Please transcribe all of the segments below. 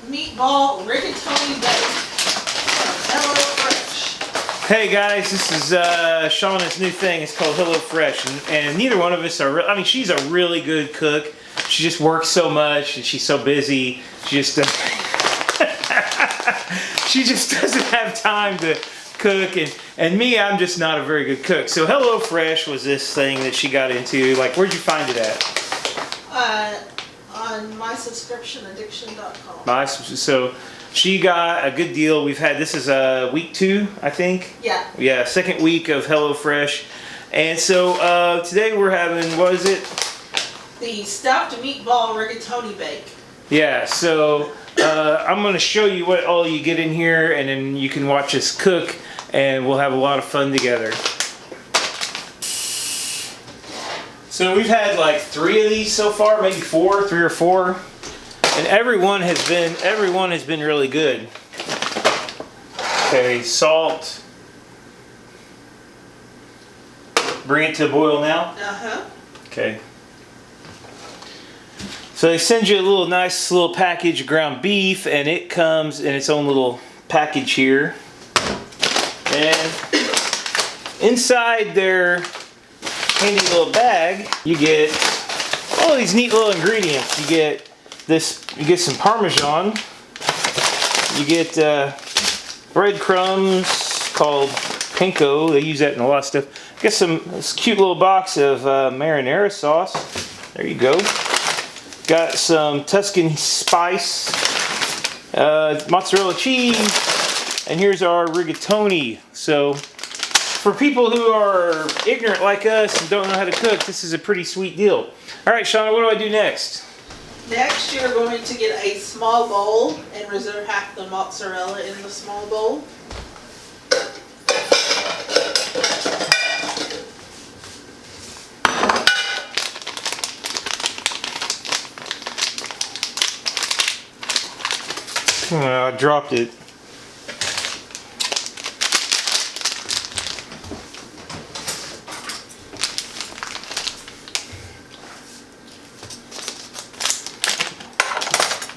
meatball rigatoni bake from HelloFresh. Hey guys, this is Shauna's new thing. It's called HelloFresh, and neither one of us are. I mean, she's a really good cook. She just works so much, and she's so busy. She just she just doesn't have time to cook, and me, I'm just not a very good cook. So HelloFresh was this thing that she got into. Like, where'd you find it at? On mysubscriptionaddiction.com. So she got a good deal. We've had, this is week 2, I think. Yeah. Yeah, second week of HelloFresh, and so today we're having, what is it? The stuffed meatball rigatoni bake. Yeah. So I'm going to show you what all you get in here, and then you can watch us cook, and we'll have a lot of fun together. So we've had like 3 of these so far, maybe 3 or 4, and everyone has been really good. Okay, salt. Bring it to a boil now. Okay. So they send you a nice little package of ground beef, and it comes in its own little package here. And inside their handy little bag, you get all these neat little ingredients. You get this. You get some Parmesan. You get breadcrumbs called panko. They use that in a lot of stuff. Get this cute little box of marinara sauce. There you go. Got some Tuscan spice, mozzarella cheese, and here's our rigatoni. So for people who are ignorant like us and don't know how to cook, this is a pretty sweet deal. All right, Shauna, what do I do next? Next, you're going to get a small bowl and reserve half the mozzarella in the small bowl. I dropped it.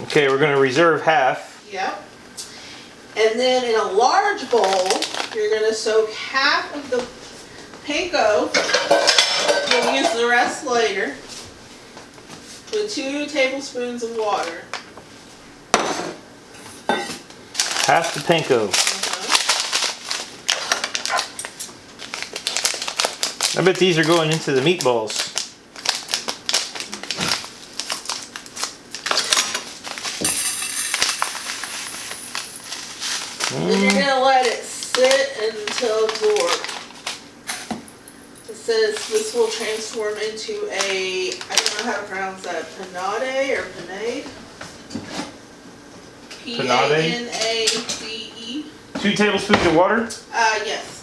Okay, we're going to reserve half. Yep. And then in a large bowl, you're going to soak half of the panko. We'll use the rest later. With 2 tablespoons of water. Half the panko. I bet these are going into the meatballs. And you're going to let it sit until absorbed. It says this will transform into a, I don't know how to pronounce that, panade or panade? P-A-N-A-D-E. 2 tablespoons of water? Yes.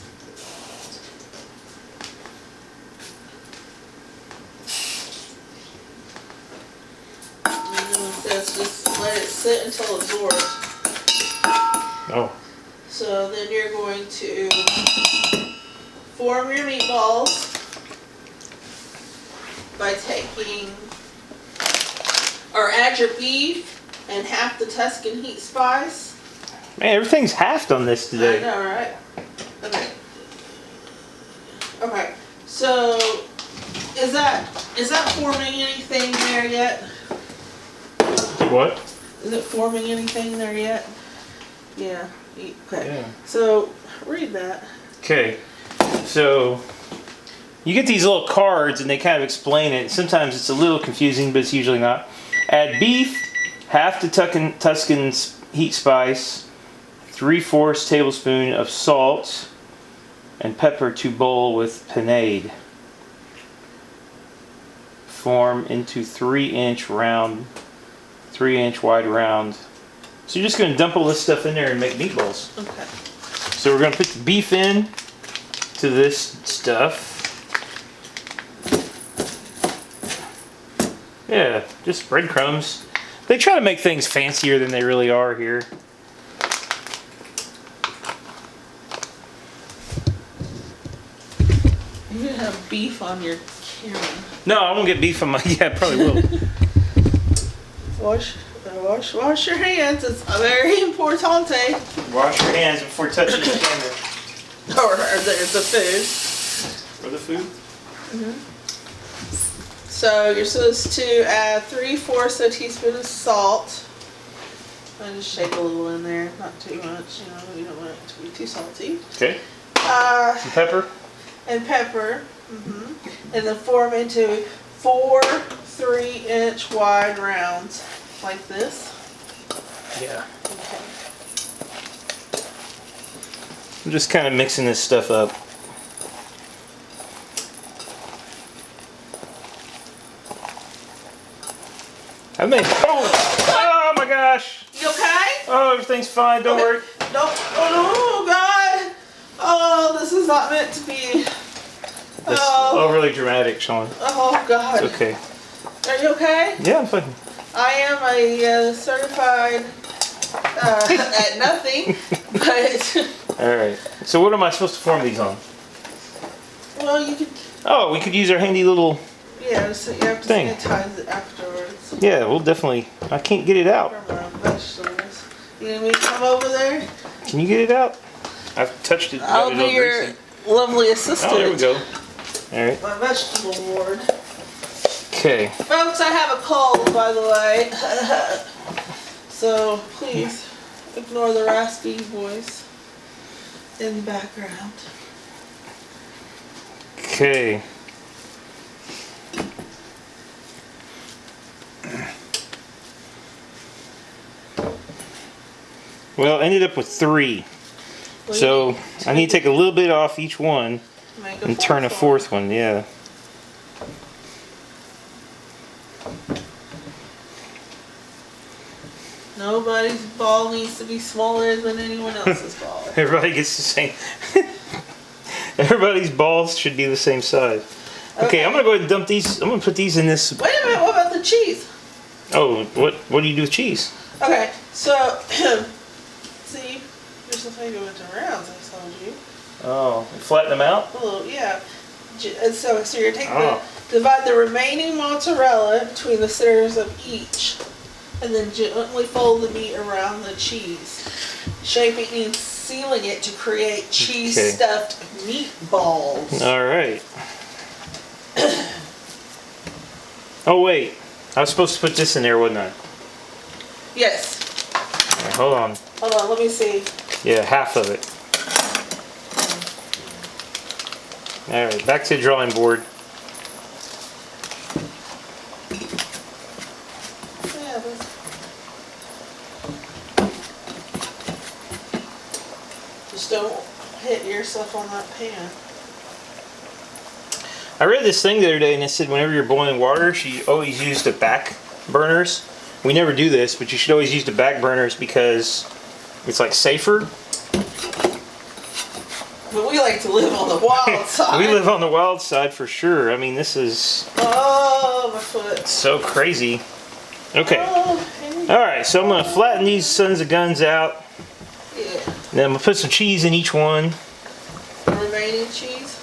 And then it says just let it sit until absorbed. Oh. So then you're going to form your meatballs by taking, or add your beef and half the Tuscan heat spice. Man, everything's halved on this today. I know, right? Okay. Okay. So is that forming anything there yet? What? Is it forming anything there yet? Yeah. Okay. Yeah. So read that. Okay. So you get these little cards and they kind of explain it. Sometimes it's a little confusing, but it's usually not. Add beef, half the Tuscan heat spice, 3/4 tablespoon of salt, and pepper to bowl with panade. Form into 3-inch wide round. So you're just going to dump all this stuff in there and make meatballs. Okay. So we're going to put the beef in to this stuff. Yeah, just breadcrumbs. They try to make things fancier than they really are here. You're gonna have beef on your camera. No, I won't get beef on my. Yeah, I probably will. Wash. Wash your hands. It's very importante. Wash your hands before touching the camera. Or the food. For the food? So you're supposed to add 3/4 a teaspoon of salt. I just shake a little in there, not too much. You know, you don't want it to be too salty. Okay. Some pepper. And pepper. And then form into 4 3-inch wide rounds, like this. Yeah. Okay. I'm just kind of mixing this stuff up. I made. Oh my gosh! You okay? Oh, everything's fine. Don't worry. Nope. Oh God! Oh, this is not meant to be. That's overly dramatic, Sean. Oh God! It's okay. Are you okay? Yeah, I'm fine. I am a certified at nothing, but All right. So what am I supposed to form these on? well, you could. Oh, we could use our handy little. Yeah, so you have to Thing. sanitize it afterwards. Yeah, we'll definitely. I can't get it out. From our vegetables. You need me to come over there? Can you get it out? I've touched it. I'll got it be all your greasy. lovely assistant. Oh, there we go. All right. My vegetable ward. Okay. Folks, I have a cold, by the way. So please ignore the raspy voice in the background. Okay. Well, I ended up with 3. Well, So I need to take a little bit off each one make and turn a 4th one. Yeah. Nobody's ball needs to be smaller than anyone else's ball. Everybody gets the same. Everybody's balls should be the same size. Okay, I'm gonna go ahead and dump these. I'm gonna put these in this. Wait a minute, what about the cheese? Oh, what do you do with cheese? Okay, so see, you're supposed to go into rounds, I told you. Oh, flatten them out. A little, yeah. So you're taking Oh. divide the remaining mozzarella between the centers of each, and then gently fold the meat around the cheese, shaping and sealing it to create cheese stuffed meatballs. All right. Oh wait, I was supposed to put this in there, wasn't I? Yes. All right, hold on. Hold on, let me see. Yeah, half of it. All right, back to the drawing board. Yeah, just don't hit yourself on that pan. I read this thing the other day and it said whenever you're boiling water, you should always use the back burners. We never do this, but you should always use the back burners because it's like safer. But we like to live on the wild side. We live on the wild side for sure. I mean, this is Oh, my foot. so crazy. Okay. Oh, All right, so I'm going to flatten these sons of guns out. yeah. Then I'm going to put some cheese in each one. The remaining cheese.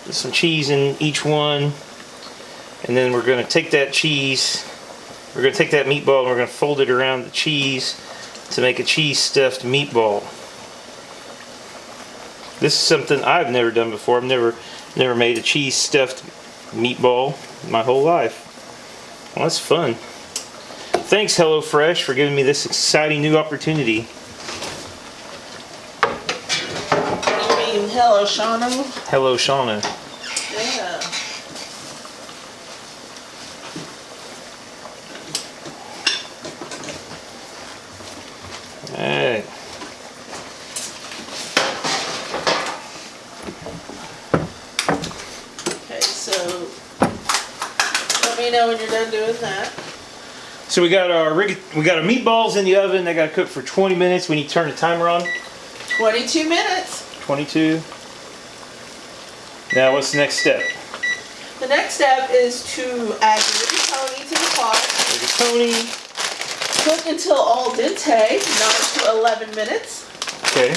Put some cheese in each one. And then we're going to take that cheese, we're going to take that meatball and we're going to fold it around the cheese to make a cheese stuffed meatball. This is something I've never done before. I've never made a cheese stuffed meatball my whole life. Well, that's fun. Thanks, HelloFresh, for giving me this exciting new opportunity. You mean hello, Shauna? Hello, Shauna. Yeah. Alright. Okay, so let me know when you're done doing that. So we got our meatballs in the oven. They got to cook for 20 minutes. We need to turn the timer on. 22 minutes. 22. Now what's the next step? The next step is to add your rigatoni to the pot. Rigatoni. Cook until al dente, 9 to 11 minutes. Okay.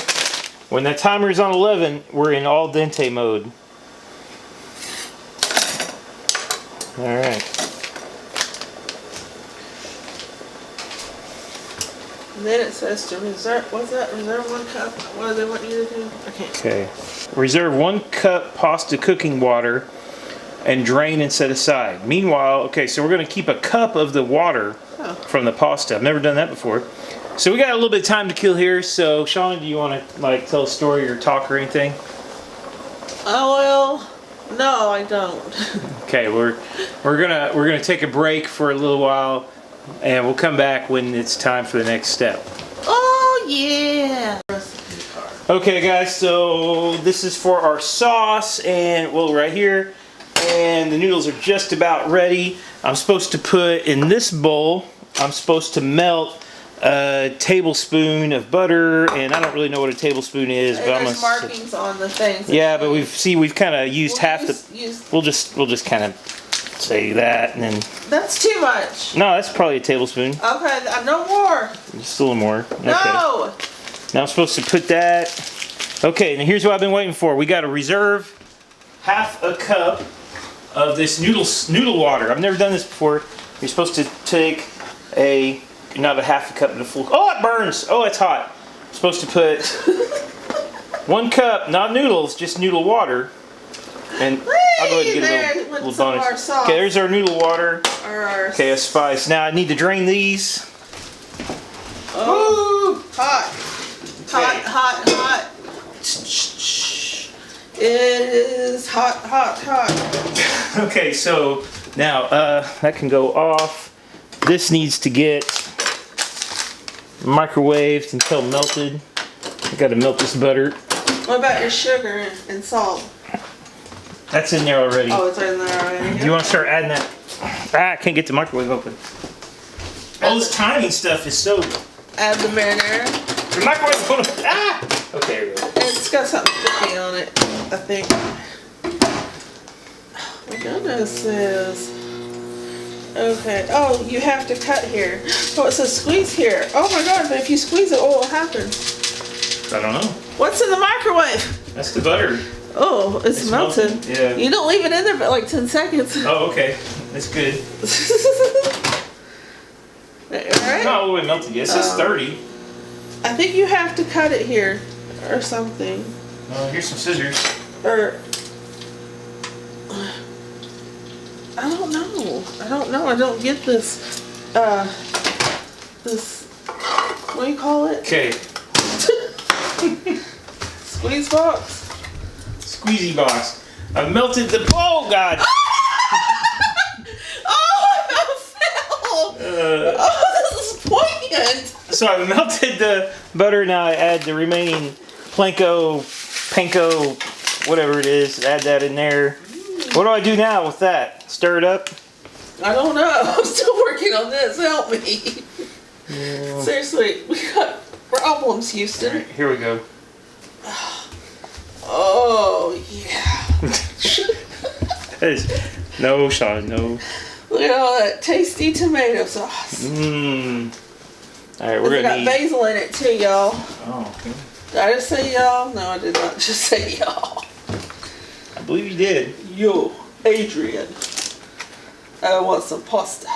When that timer is on 11, we're in al dente mode. All right. And then it says to reserve, what's that? Reserve 1 cup. What do they want you to do? Okay. Okay. Reserve 1 cup pasta cooking water and drain and set aside. Meanwhile, okay, so we're going to keep a cup of the water from the pasta. I've never done that before. So we got a little bit of time to kill here. So, Shauna, do you want to like tell a story or talk or anything? Oh, well, no, I don't. Okay, we're gonna take a break for a little while, and we'll come back when it's time for the next step. Oh, yeah. Okay, guys, so this is for our sauce, and well, right here, and the noodles are just about ready. I'm supposed to put in this bowl. I'm supposed to melt a tablespoon of butter, and I don't really know what a tablespoon is, but I'm there's markings on the things. Yeah, but we've kind of used half the. We'll just kind of say that, and then. That's too much. No, that's probably a tablespoon. Okay, no more. Just a little more. Okay. No. Now I'm supposed to put that. Okay, now here's what I've been waiting for. We got to reserve half a cup of this noodle water. I've never done this before. You're supposed to take not a half a cup, but a full. Oh, it burns! Oh, it's hot. I'm supposed to put 1 cup, not noodles, just noodle water. And I'll go ahead and get a little bonus. Okay, there's our noodle water. Okay, a spice. Now I need to drain these. Oh, hot. Okay. Hot. It is hot. Okay, so now that can go off. This needs to get microwaved until melted. I gotta melt this butter. What about your sugar and salt? That's in there already. Oh, it's in there already. Do you want to start adding that? I can't get the microwave open. All this timing stuff is so. Add the marinara. The microwave won't. Okay, here we go. It's got something sticky on it, I think. Oh my goodness, sis. Okay. Oh, you have to cut here. Oh, it says squeeze here. Oh my god, but if you squeeze it, what will happen? I don't know. What's in the microwave? That's the butter. Oh, it's melted. Melted. Yeah. You don't leave it in there for like 10 seconds. Oh, okay. That's good. Alright? Not all the way melted yet. It says 30. I think you have to cut it here or something. Here's some scissors. Or I don't know. I don't get this. This. What do you call it? Okay. Squeeze box. Squeezy box. I melted the. Oh God. Oh, I fell. Oh, this is poignant. So I melted the butter. Now I add the remaining panko, whatever it is. Add that in there. What do I do now with that? Stir it up? I don't know. I'm still working on this. Help me. Yeah. Seriously, we got problems, Houston. All right, here we go. Oh, yeah. No, Sean, no. Look at all that tasty tomato sauce. Mmm. All right, we're going to need... got basil in it too, y'all. Oh, okay. Did I just say y'all? No, I did not just say y'all. I believe you did. Yo, Adrian. I want some pasta.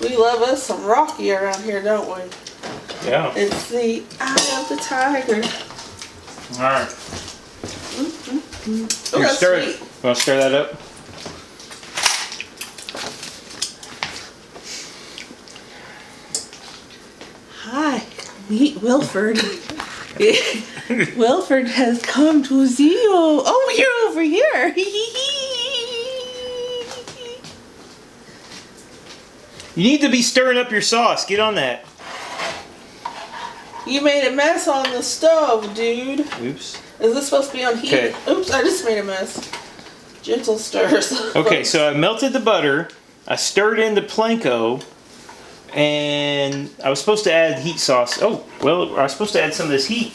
We love us some Rocky around here, don't we? Yeah. It's the eye of the tiger. All right. Oh, that's stir sweet. it. You want to stir that up? Hi, meet Wilford. Wilford has come to see you. Oh, you're over here. You need to be stirring up your sauce. Get on that. You made a mess on the stove, dude. Oops. Is this supposed to be on heat? Okay. Oops, I just made a mess. Gentle stirs. Okay, so I melted the butter. I stirred in the panko. And I was supposed to add heat sauce. Oh, well, I was supposed to add some of this heat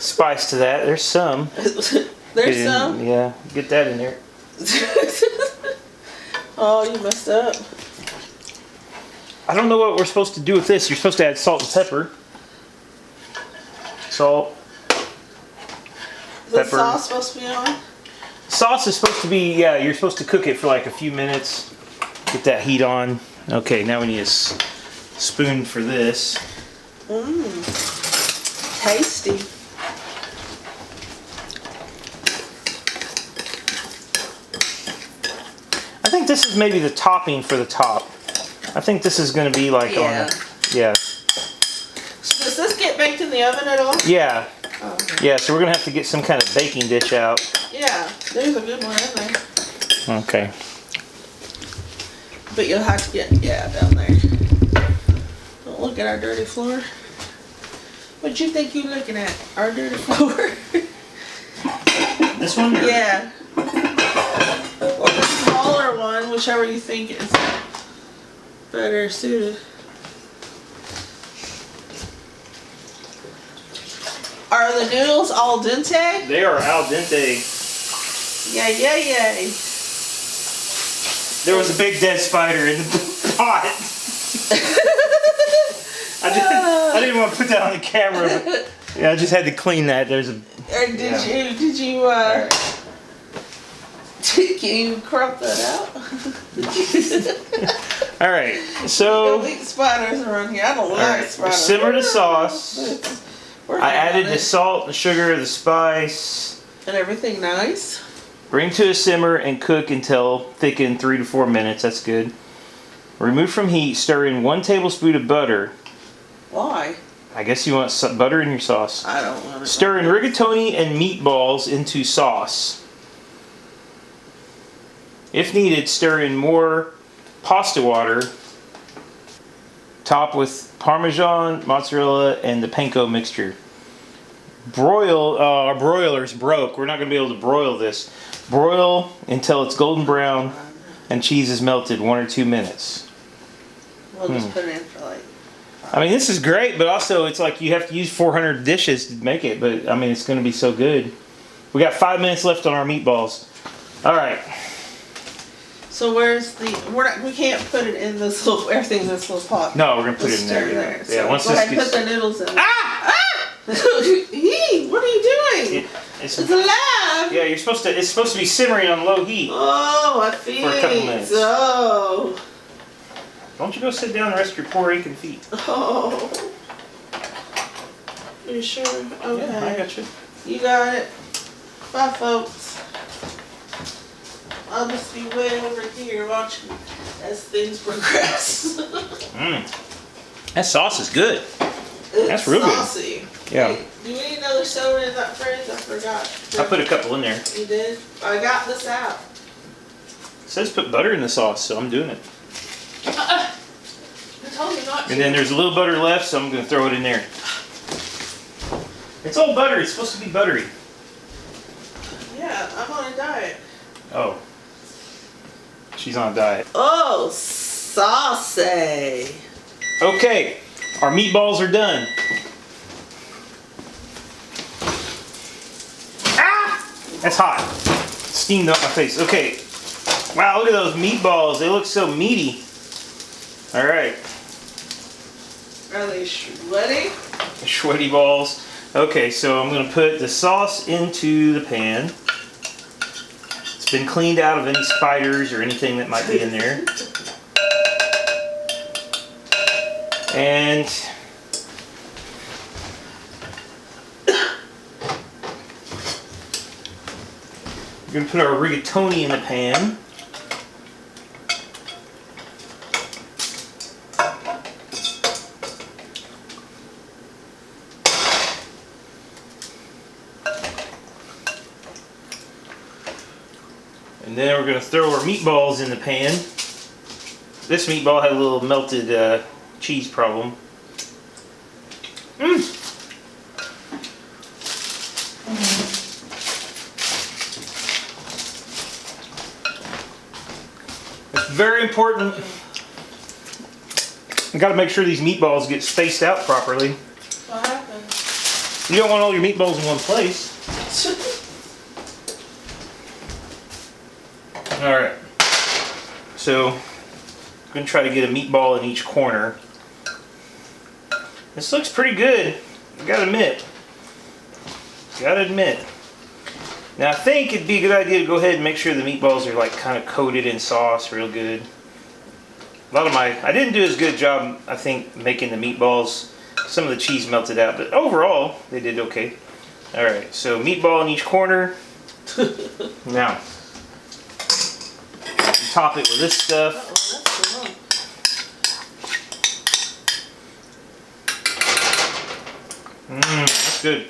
spice to that. There's some. There's some? Yeah, get that in there. Oh, you messed up. I don't know what we're supposed to do with this. You're supposed to add salt and pepper. Salt. Is the sauce supposed to be on? Sauce is supposed to be, yeah, you're supposed to cook it for like a few minutes. Get that heat on. Okay, now we need a spoon for this. Mmm. Tasty. I think this is maybe the topping for the top. I think this is going to be like Yeah. on yeah. Does this get baked in the oven at all? Yeah. Oh. Yeah, so we're going to have to get some kind of baking dish out. Yeah, there's a good one in there. Okay. But you'll have to get, down there. Don't look at our dirty floor. What you think you're looking at? Our dirty floor? This one? Or? Yeah. Or the smaller one, whichever you think is better suited. Are the noodles al dente? They are al dente. Yay. There was a big dead spider in the pot. I didn't want to put that on the camera, but yeah, I just had to clean that. There's a. Or did you crop that out? All right, so Elite spiders around here. I don't like spiders. simmer the sauce. I added the it. salt, the sugar, the spice. And everything nice. Bring to a simmer and cook until thickened 3 to 4 minutes. That's good. Remove from heat. Stir in 1 tablespoon of butter. Why? I guess you want butter in your sauce. I don't want it. Stir in rigatoni and meatballs into sauce. If needed, stir in more pasta water. Top with Parmesan, mozzarella, and the panko mixture. Broil. Our broiler's broke. We're not going to be able to broil this. Broil until it's golden brown and cheese is melted, 1 or 2 minutes. We'll just put it in for like. I mean, this is great, but also it's like you have to use 400 dishes to make it. But I mean, it's going to be so good. We got 5 minutes left on our meatballs. All right. So where's the? We can't put it in this little. Everything's in this little pot. No, we're going to put Let's it in stir there. So Yeah, once go this ahead and gets. put the noodles in. Ah! Eee, what are you doing? It's alive. Yeah, you're supposed to. It's supposed to be simmering on low heat. Oh, I feel. For a couple minutes. Oh. Don't you go sit down and rest your poor aching feet. Oh. You sure? Okay. Yeah, I got you. You got it. Bye, folks. I'll just be way over here watching as things progress. That sauce is good. It's That's real good. saucy. Yeah. Hey, do we need another soda in that fridge? I forgot. I put a couple in there. You did? I got this out. It says put butter in the sauce, so I'm doing it. I told you not to. And then there's a little butter left, so I'm going to throw it in there. It's all butter. It's supposed to be buttery. Yeah, I'm on a diet. Oh. She's on a diet. Oh, saucy. Okay. Our meatballs are done. Ah! That's hot. Steamed up my face. Okay. Wow, look at those meatballs. They look so meaty. All right. Are they sweaty? Sweaty balls. Okay, so I'm going to put the sauce into the pan. It's been cleaned out of any spiders or anything that might be in there. And we're going to put our rigatoni in the pan. And then we're going to throw our meatballs in the pan. This meatball had a little melted cheese problem. It's very important. You got to make sure these meatballs get spaced out properly. What happened? You don't want all your meatballs in one place. Alright, so I'm going to try to get a meatball in each corner. This looks pretty good, I gotta admit. Now I think it'd be a good idea to go ahead and make sure the meatballs are like kind of coated in sauce real good. A lot of I didn't do as good a job, I think, making the meatballs. Some of the cheese melted out, but overall, they did okay. All right, so meatball in each corner. Now, top it with this stuff. That's good.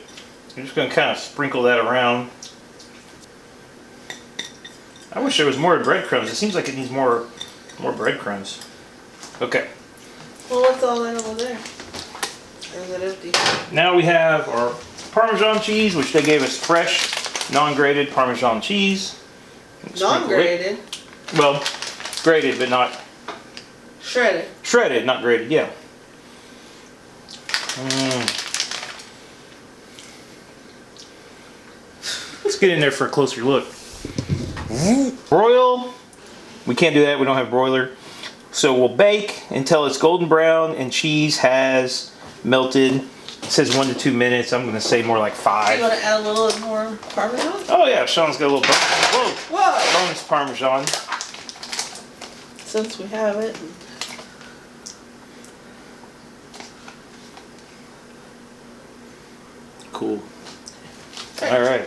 I'm just gonna kind of sprinkle that around. I wish there was more breadcrumbs. It seems like it needs more breadcrumbs. Okay. Well, what's all that over there? Or is it empty? Now we have our Parmesan cheese, which they gave us fresh, non-grated Parmesan cheese. Non-grated? Well, grated, but not... Shredded. Shredded, not grated, yeah. Let's get in there for a closer look. Broil. We can't do that, we don't have broiler. So we'll bake until it's golden brown and cheese has melted. It says 1 to 2 minutes. I'm going to say more like 5. You want to add a little more Parmesan? Oh yeah, Shauna's got a little bonus Parmesan. Since we have it. Cool. All right.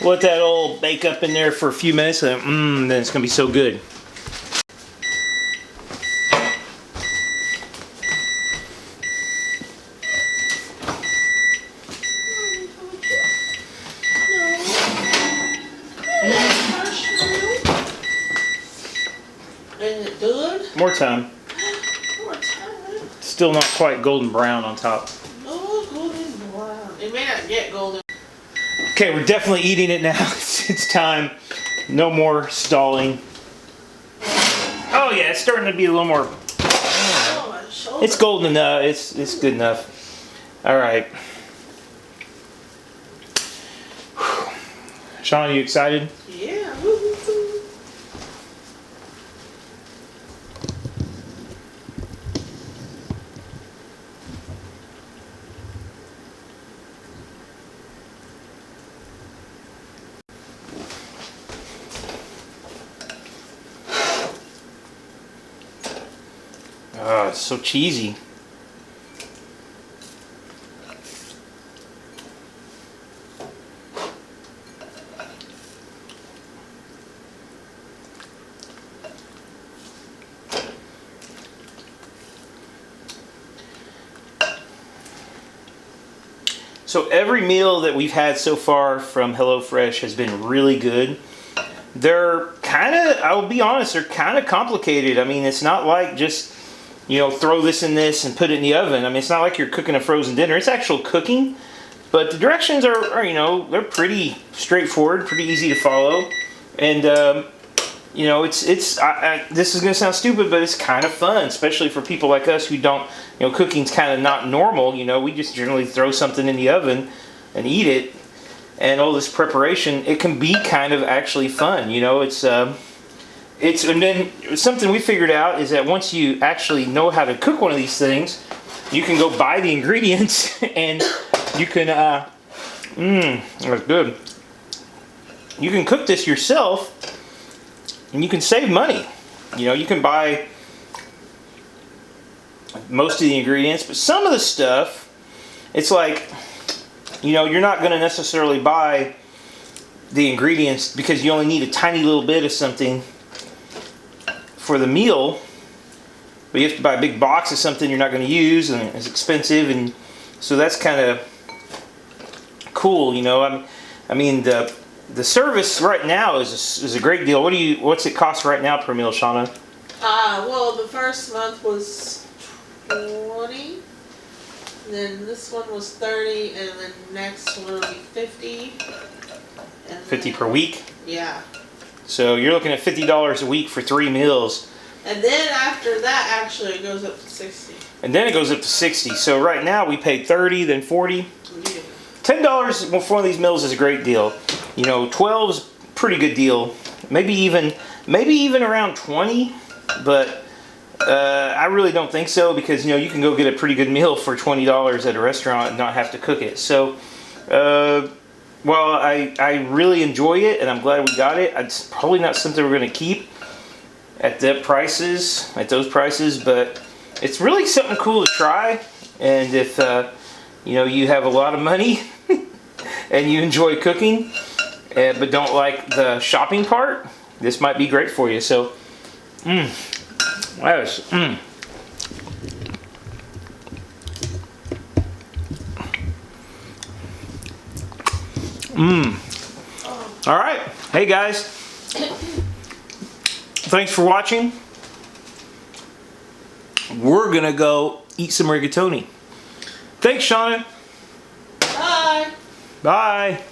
Let that all bake up in there for a few minutes, and then it's gonna be so good. Is it good? More time. More time. Still not quite golden brown on top. Oh, golden brown. It may not get golden. Okay, we're definitely eating it now. It's time. No more stalling. Oh yeah, it's starting to be a little more. Oh, my shoulder. It's golden enough. It's good enough. All right. Shauna, you excited? Yeah. Oh, it's so cheesy. So every meal that we've had so far from HelloFresh has been really good. They're kind of, I will be honest, they're kind of complicated. I mean, it's not like just, you know, throw this in this and put it in the oven. I mean, it's not like you're cooking a frozen dinner. It's actual cooking. But the directions are you know, they're pretty straightforward, pretty easy to follow. And, you know, this is going to sound stupid, but it's kind of fun, especially for people like us who don't, you know, cooking's kind of not normal. You know, we just generally throw something in the oven and eat it. And all this preparation, it can be kind of actually fun. You know, and then something we figured out is that once you actually know how to cook one of these things, you can go buy the ingredients and you can, that's good. You can cook this yourself and you can save money. You know, you can buy most of the ingredients, but some of the stuff, it's like, you know, you're not going to necessarily buy the ingredients because you only need a tiny little bit of something for the meal, but you have to buy a big box of something you're not going to use and it's expensive, and so that's kind of cool, you know. I mean the service right now is a great deal. What's it cost right now per meal, Shauna? Well, the first month was 20, then this one was 30, and then next one will be 50. And 50 per week? Yeah. So you're looking at $50 a week for 3 meals. And then after that, actually, it goes up to 60. And then it goes up to 60. So right now we paid 30, then 40. Yeah. $10 for one of these meals is a great deal. You know, 12 is a pretty good deal. Maybe even around 20, but I really don't think so, because, you know, you can go get a pretty good meal for $20 at a restaurant and not have to cook it. So while I really enjoy it and I'm glad we got it, it's probably not something we're going to keep at those prices, but it's really something cool to try. And if you know, you have a lot of money and you enjoy cooking, but don't like the shopping part, this might be great for you. So, that was, All right. Hey guys. Thanks for watching. We're gonna go eat some rigatoni. Thanks, Shauna. Bye. Bye.